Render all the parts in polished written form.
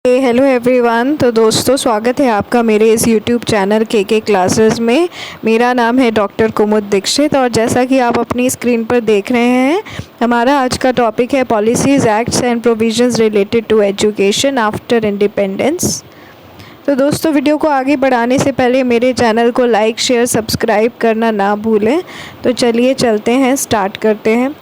Hello everyone. तो दोस्तों, स्वागत है आपका मेरे इस यूट्यूब चैनल के क्लासेस में। मेरा नाम है डॉक्टर कुमुद दीक्षित और जैसा कि आप अपनी स्क्रीन पर देख रहे हैं, हमारा आज का टॉपिक है policies, acts and provisions related to education after independence. तो दोस्तों, वीडियो को आगे बढ़ाने से पहले मेरे चैनल को लाइक, शेयर, सब्सक्राइब करना ना भूलें। तो चलिए चलते हैं, स्टार्ट करते हैं।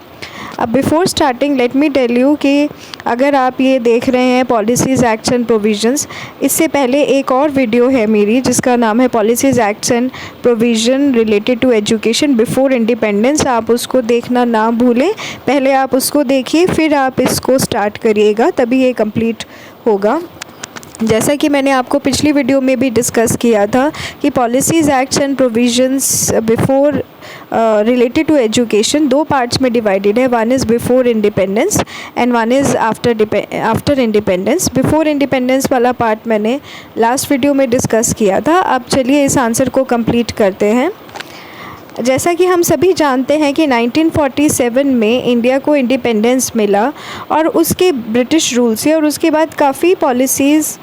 अब before starting let me tell you कि अगर आप ये देख रहे हैं पॉलिसीज़, एक्ट्स एंड प्रोविजंस, इससे पहले एक और वीडियो है मेरी जिसका नाम है policies, acts and provision related to education before independence. आप उसको देखना ना भूलें। पहले आप उसको देखिए, फिर आप इसको स्टार्ट करिएगा, तभी ये कंप्लीट होगा। जैसा कि मैंने आपको पिछली वीडियो में भी डिस्कस किया था कि policies, acts and provisions before related to education दो पार्ट्स में डिवाइडेड है। One is before independence and one is after independence. Before independence वाला पार्ट मैंने लास्ट वीडियो में डिस्कस किया था। अब चलिए इस आंसर को कंप्लीट करते हैं। जैसा कि हम सभी जानते हैं कि 1947 में इंडिया को इंडिपेंडेंस मिला और उसके ब्रिटिश रूल से, और उसके बाद काफ़ी पॉलिसीज़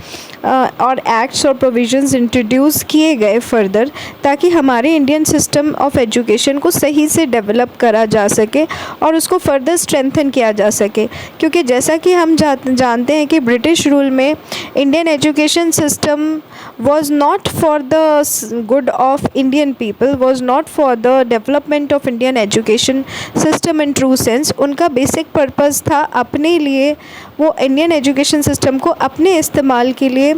और एक्ट्स और प्रोविजंस इंट्रोड्यूस किए गए फर्दर, ताकि हमारे इंडियन सिस्टम ऑफ एजुकेशन को सही से डेवलप करा जा सके और उसको फर्दर स्ट्रेंथन किया जा सके। क्योंकि जैसा कि हम जानते हैं कि ब्रिटिश रूल में Indian education system was not for the good of Indian people, was not for the development of Indian education system in true sense। उनका बेसिक पर्पस था अपने लिए, वो इंडियन एजुकेशन सिस्टम को अपने इस्तेमाल के लिए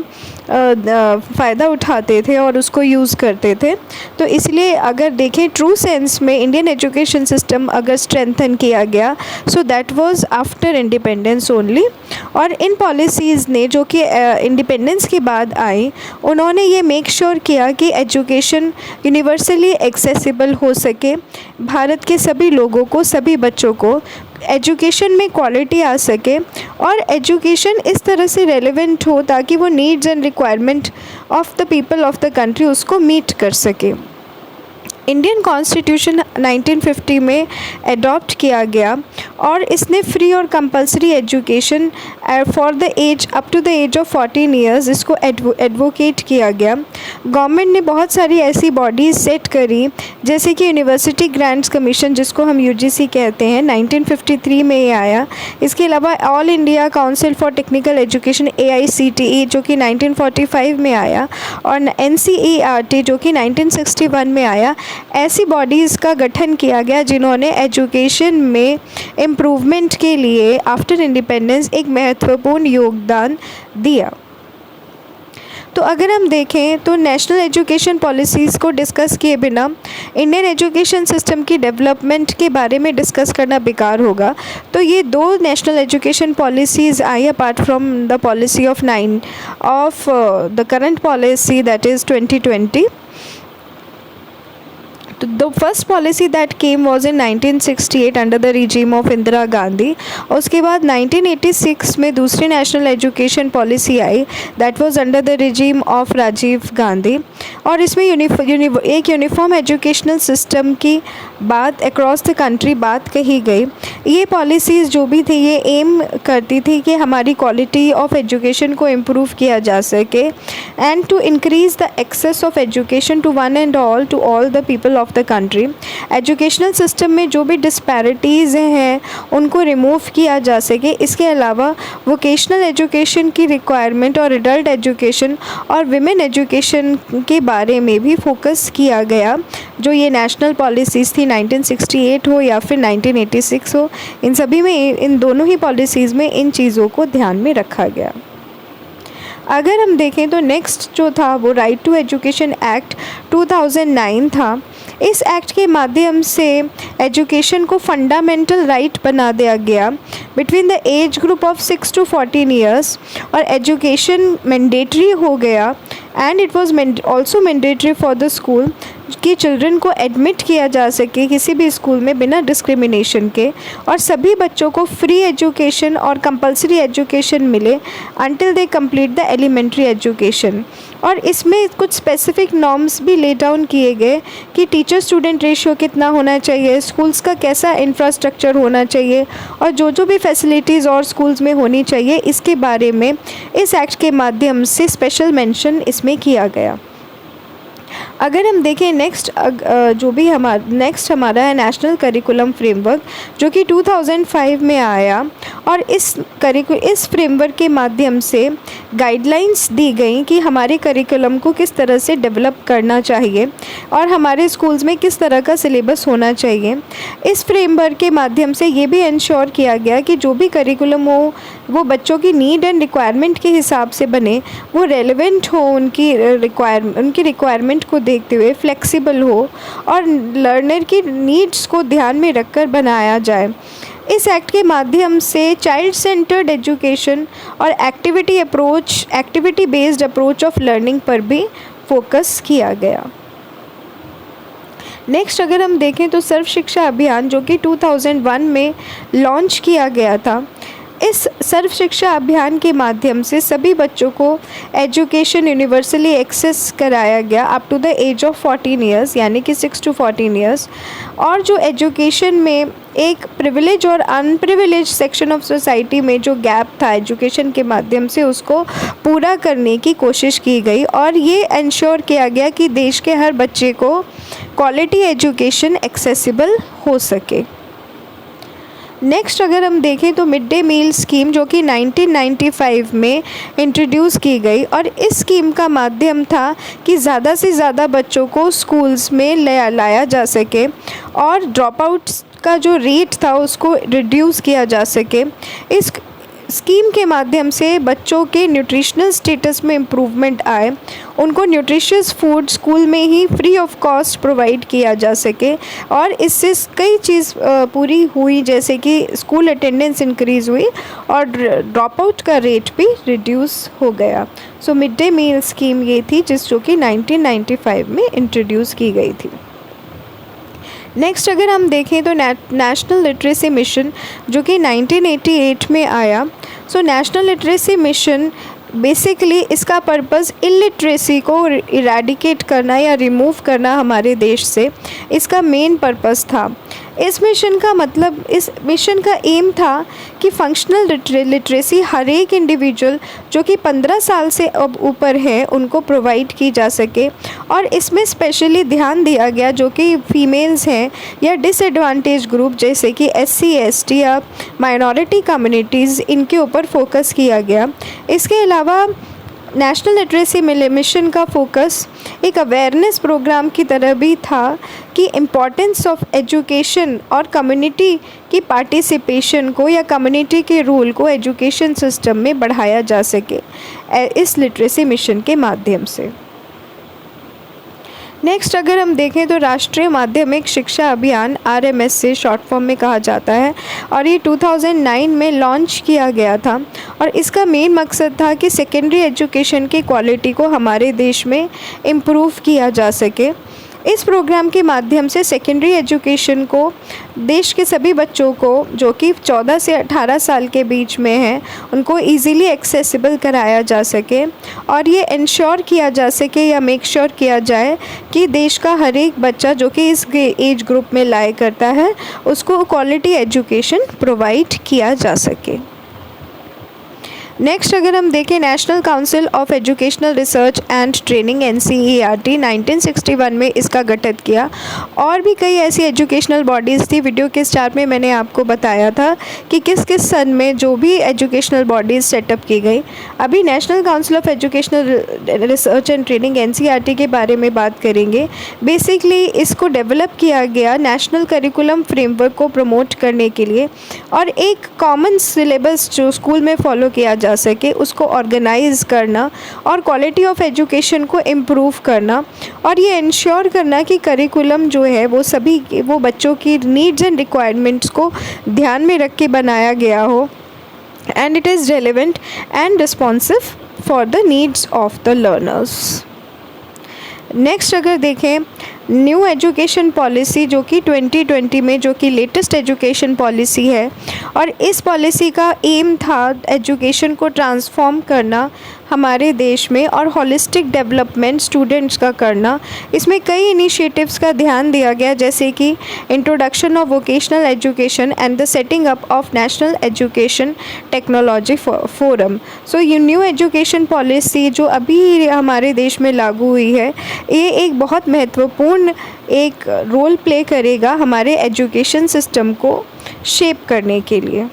फ़ायदा उठाते थे और उसको यूज़ करते थे। तो इसलिए अगर देखें ट्रू सेंस में इंडियन एजुकेशन सिस्टम अगर स्ट्रेंथन किया गया, so that was after independence only. और इन पॉलिसीज़ ने जो कि इंडिपेंडेंस के बाद आई, उन्होंने ये मेक श्योर किया कि एजुकेशन यूनिवर्सली एक्सेसिबल हो सके, भारत के सभी लोगों को, सभी बच्चों को एजुकेशन में क्वालिटी आ सके और एजुकेशन इस तरह से रेलेवेंट हो ताकि वो needs and requirement of the people of the country उसको मीट कर सके। इंडियन कॉन्स्टिट्यूशन 1950 में अडॉप्ट किया गया और इसने फ्री और compulsory education for the age up to the age of 14 years इसको एडवोकेट किया गया। गवर्नमेंट ने बहुत सारी ऐसी बॉडीज़ सेट करी, जैसे कि यूनिवर्सिटी ग्रांट्स कमीशन, जिसको हम यूजीसी कहते हैं, 1953 में ये आया। इसके अलावा all India council for technical education AICTE जो कि 1945 में आया, और NCERT जो कि 1961 में आया। ऐसी बॉडीज़ का गठन किया गया जिन्होंने एजुकेशन में इम्प्रूवमेंट के लिए आफ्टर इंडिपेंडेंस एक महत्वपूर्ण योगदान दिया। तो अगर हम देखें तो नेशनल एजुकेशन पॉलिसीज़ को डिस्कस किए बिना इंडियन एजुकेशन सिस्टम की डेवलपमेंट के बारे में डिस्कस करना बेकार होगा। तो ये दो national education policies I apart from the policy of the current policy that is 2020। The first policy that came was in 1968 under the regime of Indira Gandhi. उसके बाद 1986 में दूसरी नेशनल एजुकेशन पॉलिसी आई, that was under the regime of Rajiv Gandhi, और इसमें एक uniform educational system की बात अक्रॉस द कंट्री बात कही गई। ये पॉलिसीज़ जो भी थी, ये एम करती थी कि हमारी क्वालिटी ऑफ एजुकेशन को इम्प्रूव किया जा सके and to increase the access of education to one and all to all the people of the country. Educational system में जो भी डिस्पैरिटीज़ हैं उनको रिमूव किया जा सके। इसके अलावा वोकेशनल एजुकेशन की रिक्वायरमेंट और एडल्ट एजुकेशन और विमेन एजुकेशन के बारे में भी फोकस किया गया। जो ये नेशनल पॉलिसीज़ थी 1968 हो या फिर 1986 हो, इन सभी में, इन दोनों ही पॉलिसीज़ में इन चीज़ों को ध्यान में रखा गया। अगर हम देखें तो नेक्स्ट जो था वो राइट टू एजुकेशन एक्ट 2009 था। इस एक्ट के माध्यम से एजुकेशन को फंडामेंटल राइट बना दिया गया between the age group of 6 to 14 years, और एजुकेशन मैंडेटरी हो गया and it was also mandatory for the school कि चिल्ड्रन को एडमिट किया जा सके किसी भी स्कूल में बिना डिस्क्रिमिनेशन के, और सभी बच्चों को फ्री एजुकेशन और कंपलसरी एजुकेशन मिले until they complete the elementary education. और इसमें कुछ स्पेसिफिक नॉर्म्स भी ले डाउन किए गए कि टीचर स्टूडेंट रेशियो कितना होना चाहिए, स्कूल्स का कैसा इंफ्रास्ट्रक्चर होना चाहिए और जो भी फैसिलिटीज़ और स्कूल्स में होनी चाहिए, इसके बारे में इस एक्ट के माध्यम से स्पेशल मेंशन इसमें किया गया। अगर हम देखें नेक्स्ट हमारा है नेशनल करिकुलम फ्रेमवर्क, जो कि 2005 में आया और इस फ्रेमवर्क के माध्यम से गाइडलाइंस दी गई कि हमारे करिकुलम को किस तरह से डेवलप करना चाहिए और हमारे स्कूल्स में किस तरह का सिलेबस होना चाहिए। इस फ्रेमवर्क के माध्यम से ये भी इंश्योर किया गया कि जो भी करिकुलम हो वो बच्चों की नीड एंड रिक्वायरमेंट के हिसाब से बने, वो रेलेवेंट हो, उनकी रिक्वायरमेंट को देखते हुए फ्लेक्सिबल हो और लर्नर की नीड्स को ध्यान में रखकर बनाया जाए। इस एक्ट के माध्यम से चाइल्ड सेंटर्ड एजुकेशन और activity based approach of learning पर भी फोकस किया गया। नेक्स्ट अगर हम देखें तो सर्व शिक्षा अभियान, जो कि 2001 में लॉन्च किया गया था। इस सर्व शिक्षा अभियान के माध्यम से सभी बच्चों को एजुकेशन यूनिवर्सली एक्सेस कराया गया up to the age of 14 years, यानी कि 6 to 14 ईयर्स। और जो एजुकेशन में एक प्रिविलेज और अनप्रिविलेज सेक्शन ऑफ सोसाइटी में जो गैप था एजुकेशन के माध्यम से, उसको पूरा करने की कोशिश की गई और ये इंश्योर किया गया कि देश के हर बच्चे को क्वालिटी एजुकेशन एक्सेसिबल हो सके। नेक्स्ट अगर हम देखें तो मिड डे मील स्कीम, जो कि 1995 में इंट्रोड्यूस की गई और इस स्कीम का माध्यम था कि ज़्यादा से ज़्यादा बच्चों को स्कूल्स में लाया जा सके और ड्रॉप आउट्स का जो रेट था उसको रिड्यूस किया जा सके। इस स्कीम के माध्यम से बच्चों के न्यूट्रिशनल स्टेटस में इम्प्रूवमेंट आए, उनको न्यूट्रिशियस फूड स्कूल में ही फ्री ऑफ कॉस्ट प्रोवाइड किया जा सके और इससे कई चीज़ पूरी हुई, जैसे कि स्कूल अटेंडेंस इंक्रीज़ हुई और ड्रॉप आउट का रेट भी रिड्यूस हो गया। So mid day meal scheme ये थी जो कि 1995 में इंट्रोड्यूस की गई थी। नेक्स्ट अगर हम देखें तो नेशनल लिटरेसी मिशन, जो कि 1988 में आया। So national literacy mission basically इसका पर्पस इलिटरेसी को इरेडिकेट करना या रिमूव करना हमारे देश से, इसका मेन पर्पस था। इस मिशन का एम था कि फंक्शनल लिटरेसी हर एक इंडिविजुअल जो कि 15 साल से अब ऊपर है उनको प्रोवाइड की जा सके और इसमें स्पेशली ध्यान दिया गया जो कि फीमेल्स हैं या डिसएडवांटेज ग्रुप जैसे कि SC ST या माइनॉरिटी कम्युनिटीज़, इनके ऊपर फोकस किया गया। इसके अलावा नेशनल लिटरेसी मिशन का फोकस एक अवेयरनेस प्रोग्राम की तरह भी था कि इम्पॉर्टेंस ऑफ एजुकेशन और कम्युनिटी की पार्टिसिपेशन को या कम्युनिटी के रोल को एजुकेशन सिस्टम में बढ़ाया जा सके इस लिटरेसी मिशन के माध्यम से। नेक्स्ट अगर हम देखें तो राष्ट्रीय माध्यमिक शिक्षा अभियान RMS से शॉर्ट फॉर्म में कहा जाता है और ये 2009 में लॉन्च किया गया था और इसका मेन मकसद था कि सेकेंडरी एजुकेशन की क्वालिटी को हमारे देश में इम्प्रूव किया जा सके। इस प्रोग्राम के माध्यम से सेकेंडरी एजुकेशन को देश के सभी बच्चों को जो कि 14 से 18 साल के बीच में हैं उनको इजीली एक्सेसिबल कराया जा सके और ये इंश्योर किया जा सके या मेक श्योर किया जाए कि देश का हर एक बच्चा जो कि इस एज ग्रुप में लाया करता है उसको क्वालिटी एजुकेशन प्रोवाइड किया जा सके। नेक्स्ट अगर हम देखें national council of educational research and training NCERT 1961 में इसका गठित किया और भी कई ऐसी एजुकेशनल बॉडीज़ थी। वीडियो के स्टार्ट में मैंने आपको बताया था कि किस किस सन में जो भी एजुकेशनल बॉडीज़ सेटअप की गई। अभी national council of educational research and training NCERT के बारे में बात करेंगे। बेसिकली इसको डेवलप किया गया नेशनल करिकुलम फ्रेमवर्क को प्रमोट करने के लिए और एक कॉमन सिलेबस जो स्कूल में फॉलो किया जा सके उसको ऑर्गेनाइज करना और क्वालिटी ऑफ एजुकेशन को इम्प्रूव करना और ये इंश्योर करना कि करिकुलम जो है वो बच्चों की नीड्स एंड रिक्वायरमेंट्स को ध्यान में रख के बनाया गया हो and it is relevant and responsive for the needs of the learners. Next अगर देखें न्यू एजुकेशन पॉलिसी जो कि 2020 में जो कि लेटेस्ट एजुकेशन पॉलिसी है और इस पॉलिसी का एम था एजुकेशन को ट्रांसफॉर्म करना हमारे देश में और होलिस्टिक डेवलपमेंट स्टूडेंट्स का करना, इसमें कई इनिशिएटिव्स का ध्यान दिया गया, जैसे कि introduction of vocational education and the setting up of national education technology forum. So ये न्यू एजुकेशन पॉलिसी जो अभी हमारे देश में लागू हुई है, ये एक बहुत महत्वपूर्ण एक रोल प्ले करेगा हमारे एजुकेशन सिस्टम को शेप करने के लिए।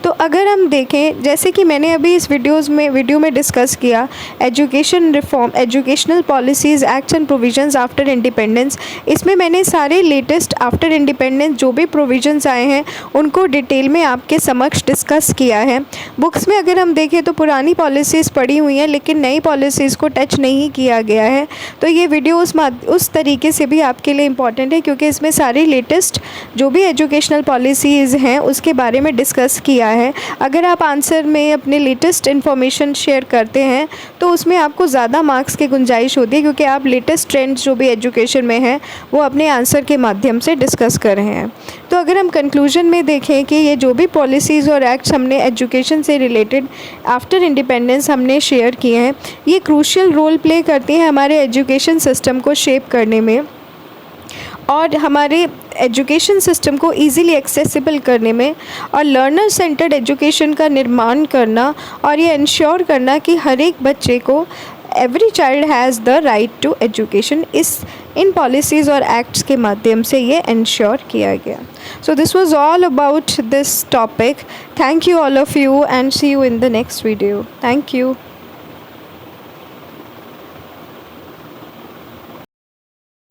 तो अगर हम देखें, जैसे कि मैंने अभी इस वीडियो में डिस्कस किया, education reform, educational policies, acts and provisions after independence, इसमें मैंने सारे लेटेस्ट आफ्टर इंडिपेंडेंस जो भी प्रोविजंस आए हैं उनको डिटेल में आपके समक्ष डिस्कस किया है। बुक्स में अगर हम देखें तो पुरानी पॉलिसीज़ पड़ी हुई हैं, लेकिन नई पॉलिसीज़ को टच नहीं किया गया है। तो ये वीडियो उस तरीके से भी आपके लिए इम्पॉर्टेंट है, क्योंकि इसमें सारी लेटेस्ट जो भी एजुकेशनल पॉलिसीज़ हैं उसके बारे में डिस्कस किया है। अगर आप आंसर में अपने लेटेस्ट इन्फॉर्मेशन शेयर करते हैं तो उसमें आपको ज़्यादा मार्क्स की गुंजाइश होती है, क्योंकि आप लेटेस्ट ट्रेंड्स जो भी एजुकेशन में हैं वो अपने आंसर के माध्यम से डिस्कस कर रहे हैं। तो अगर हम कंक्लूजन में देखें कि ये जो भी पॉलिसीज़ और एक्ट्स हमने एजुकेशन से रिलेटेड आफ्टर इंडिपेंडेंस हमने शेयर किए हैं, ये क्रूशियल रोल प्ले करती हैं हमारे एजुकेशन सिस्टम को शेप करने में और हमारे एजुकेशन सिस्टम को इजीली एक्सेसिबल करने में, और लर्नर सेंटर्ड एजुकेशन का निर्माण करना और ये इंश्योर करना कि हर एक बच्चे को, every child has the right to education, इन पॉलिसीज़ और एक्ट्स के माध्यम से ये इंश्योर किया गया। So this was all about this topic. Thank you all of you and see you in the next video. Thank you.